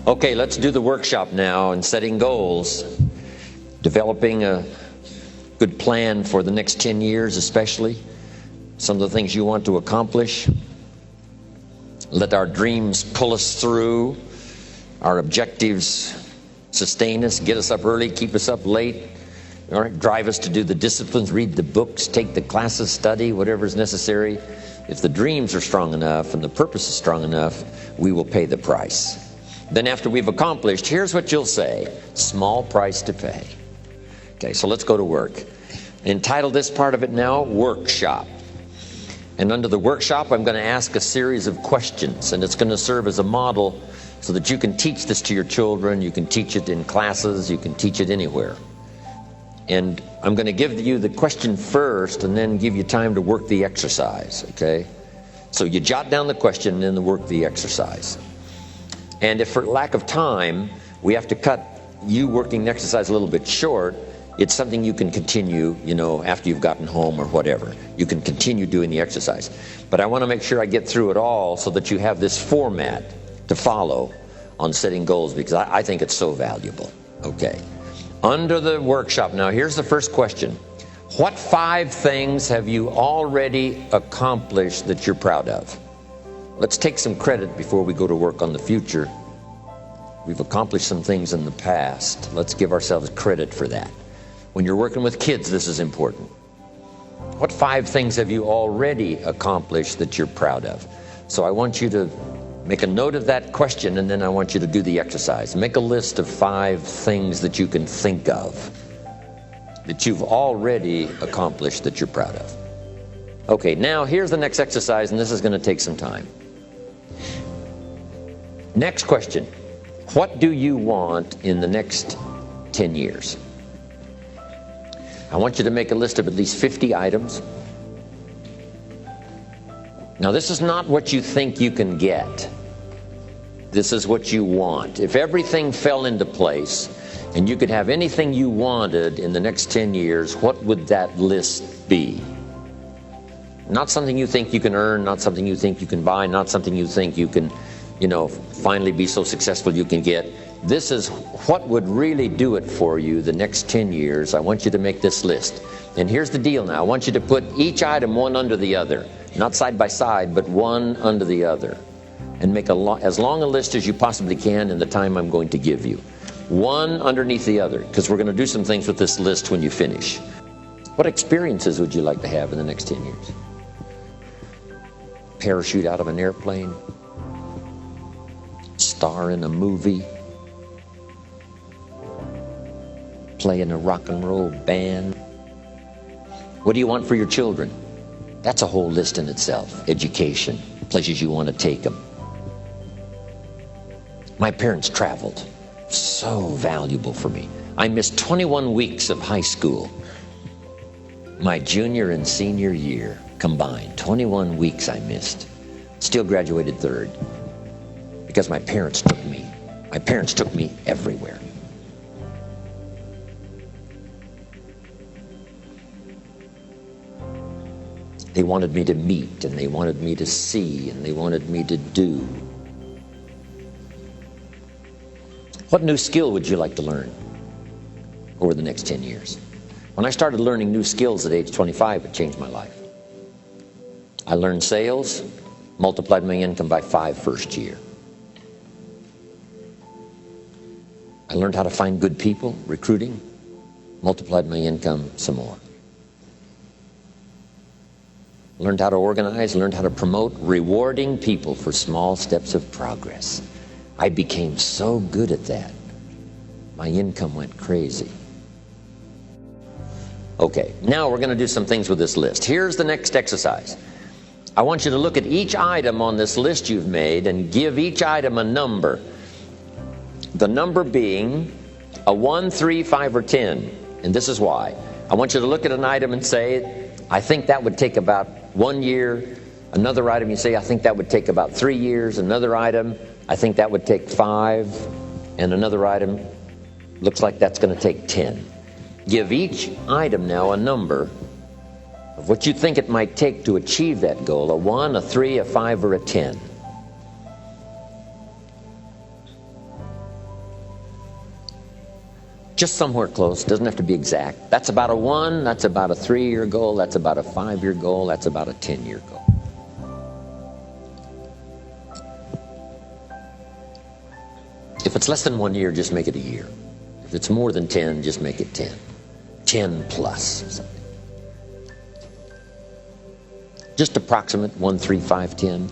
Okay, let's do the workshop now and setting goals. Developing a good plan for the next 10 years especially. Some of the things you want to accomplish. Let our dreams pull us through. Our objectives sustain us, get us up early, keep us up late. All right, drive us to do the disciplines, read the books, take the classes, study, whatever is necessary. If the dreams are strong enough and the purpose is strong enough, we will pay the price. Then after we've accomplished, here's what you'll say: small price to pay. Okay, so let's go to work. Entitle this part of it now, Workshop. And under the workshop, I'm going to ask a series of questions, and it's going to serve as a model so that you can teach this to your children. You can teach it in classes. You can teach it anywhere. And I'm going to give you the question first and then give you time to work the exercise, okay? So you jot down the question and then work the exercise. And if for lack of time, we have to cut you working the exercise a little bit short, it's something you can continue, after you've gotten home or whatever. You can continue doing the exercise. But I want to make sure I get through it all so that you have this format to follow on setting goals, because I think it's so valuable. Okay. Under the workshop now, here's the first question. What 5 things have you already accomplished that you're proud of? Let's take some credit before we go to work on the future. We've accomplished some things in the past. Let's give ourselves credit for that. When you're working with kids, this is important. What 5 things have you already accomplished that you're proud of? So I want you to make a note of that question, and then I want you to do the exercise. Make a list of 5 things that you can think of that you've already accomplished that you're proud of. Okay, now here's the next exercise, and this is going to take some time. Next question. What do you want in the next 10 years? I want you to make a list of at least 50 items. Now, this is not what you think you can get. This is what you want. If everything fell into place and you could have anything you wanted in the next 10 years, what would that list be? Not something you think you can earn, not something you think you can buy, not something you think you can, finally be so successful you can get. This is what would really do it for you the next 10 years. I want you to make this list. And here's the deal now. I want you to put each item one under the other. Not side by side, but one under the other. And make as long a list as you possibly can in the time I'm going to give you. One underneath the other, because we're going to do some things with this list when you finish. What experiences would you like to have in the next 10 years? Parachute out of an airplane? Star in a movie? Play in a rock and roll band? What do you want for your children? That's a whole list in itself. Education, places you want to take them. My parents traveled. So valuable for me. I missed 21 weeks of high school. My junior and senior year combined. 21 weeks I missed. Still graduated 3rd. Because my parents took me. My parents took me everywhere. They wanted me to meet, and they wanted me to see, and they wanted me to do. What new skill would you like to learn over the next 10 years? When I started learning new skills at age 25, it changed my life. I learned sales, multiplied my income by 5 first year. I learned how to find good people, recruiting, multiplied my income some more. Learned how to organize, learned how to promote, rewarding people for small steps of progress. I became so good at that. My income went crazy. Okay, now we're going to do some things with this list. Here's the next exercise. I want you to look at each item on this list you've made and give each item a number. The number being a 1, 3, 5, or 10. And this is why. I want you to look at an item and say, I think that would take about 1 year. Another item, you say, I think that would take about 3 years. Another item, I think that would take 5. And another item, looks like that's going to take 10. Give each item now a number of what you think it might take to achieve that goal. A 1, a 3, a 5, or a 10. Just somewhere close, doesn't have to be exact. That's about a 1, that's about a 3-year goal, that's about a 5-year goal, that's about a 10-year goal. If it's less than 1 year, just make it a year. If it's more than 10, just make it 10. 10 plus something. Just approximate 1, 3, 5, 10.